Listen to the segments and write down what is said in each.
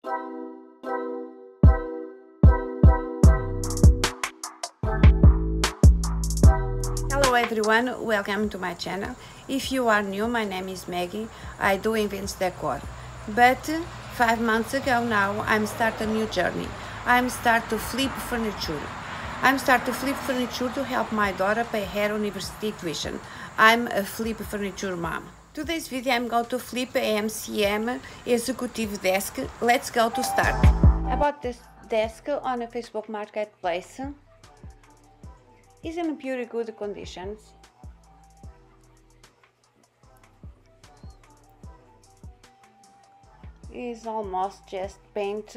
Hello everyone, welcome to my channel. If you are new, my name is Maggie. I do events decor. But 5 months ago now, I'm start a new journey. I'm start to flip furniture. I'm start to flip furniture to help my daughter pay her university tuition. I'm a flip furniture mom. Today's video I'm going to flip a MCM executive desk. Let's go to start. I bought this desk on a Facebook marketplace. It's in pretty good conditions. It's almost just paint.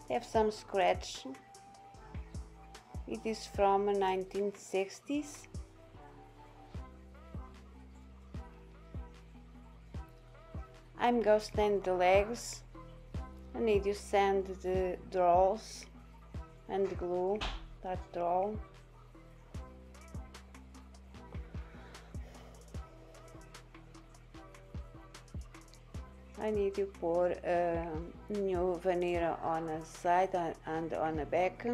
Have some scratch. It is from 1960s. I'm going to stand the legs. I need to sand the drawers and glue that draw. I need to pour new veneer on the side and on the back,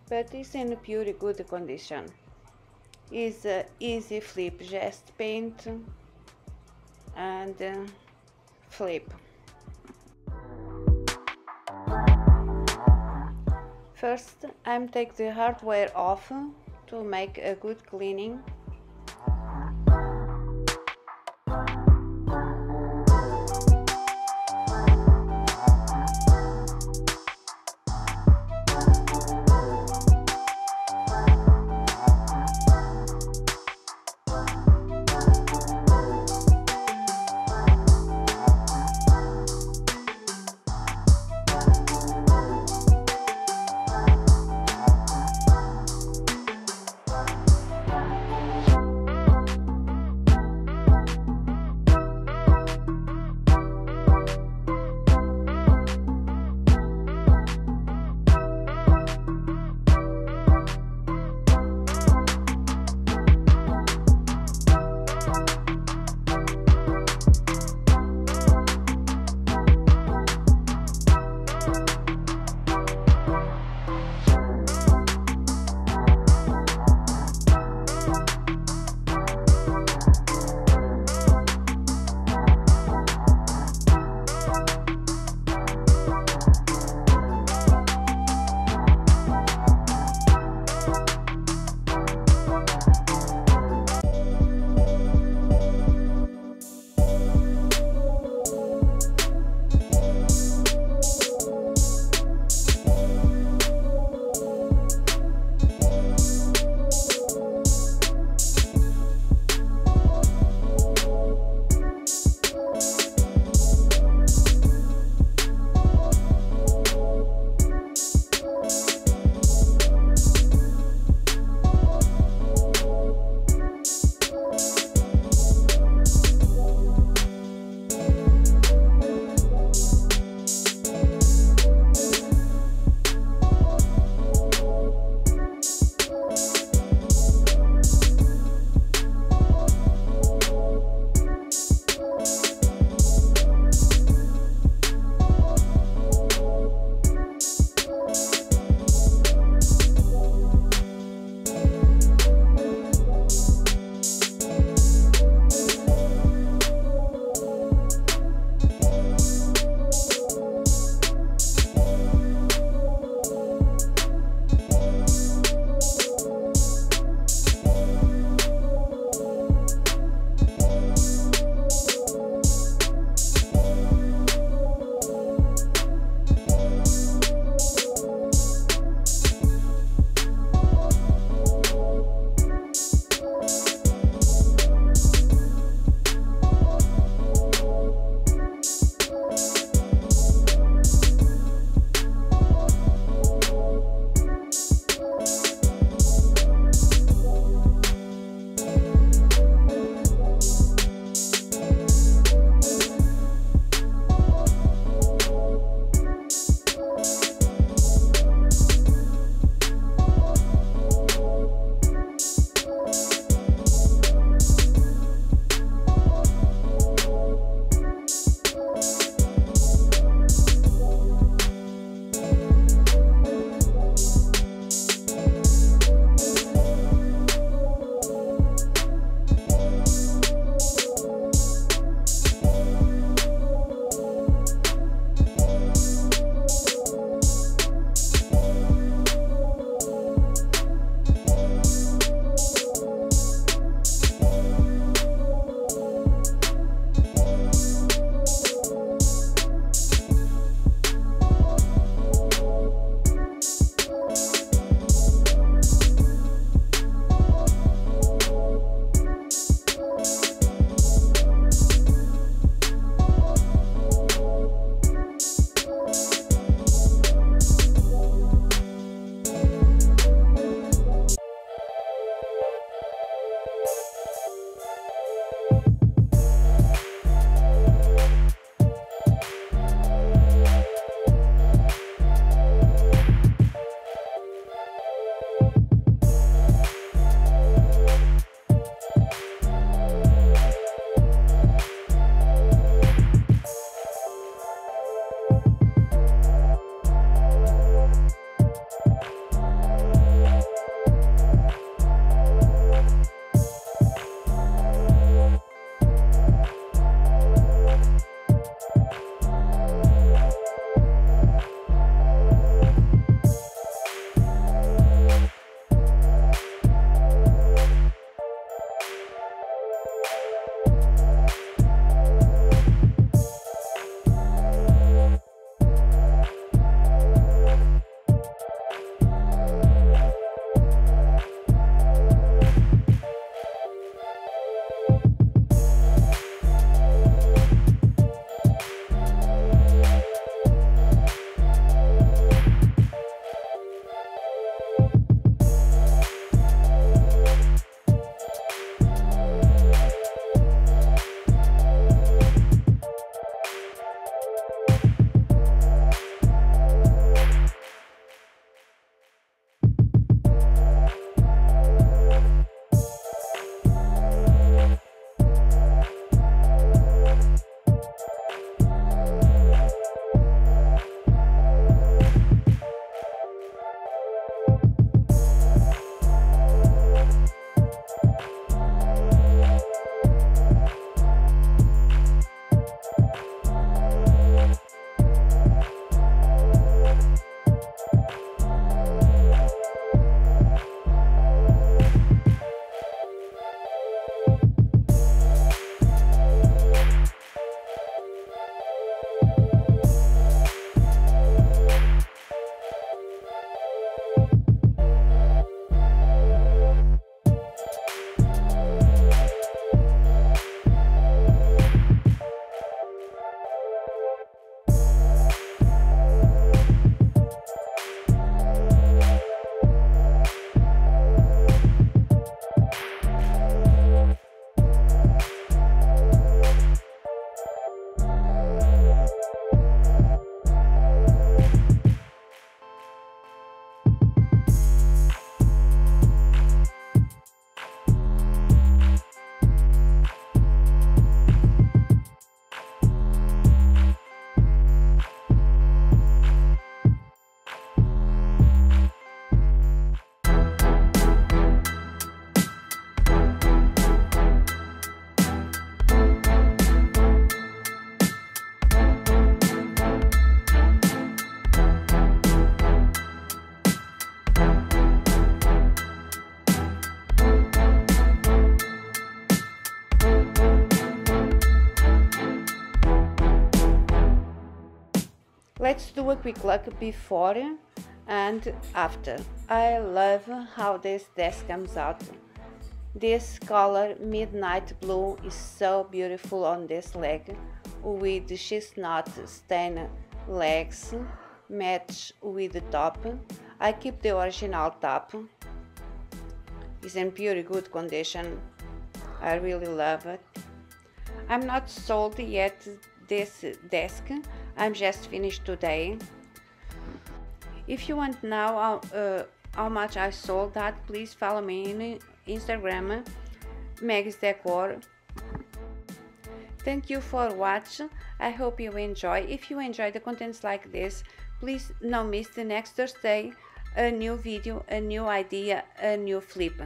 but it's in pretty good condition. It's easy flip, just paint and flip. First, I'm take the hardware off to make a good cleaning. Let's do a quick look before and after. I love how this desk comes out. This color midnight blue is so beautiful on this leg with chestnut stain legs match with the top. I keep the original top. It's in pure good condition. I really love it. I'm not sold yet this desk. I'm just finished today. If you want to know how much I sold that, please follow me in Instagram, Meg's Decor. Thank you for watching. I hope you enjoy. If you enjoy the contents like this, please don't miss the next Thursday a new video, a new idea, a new flip.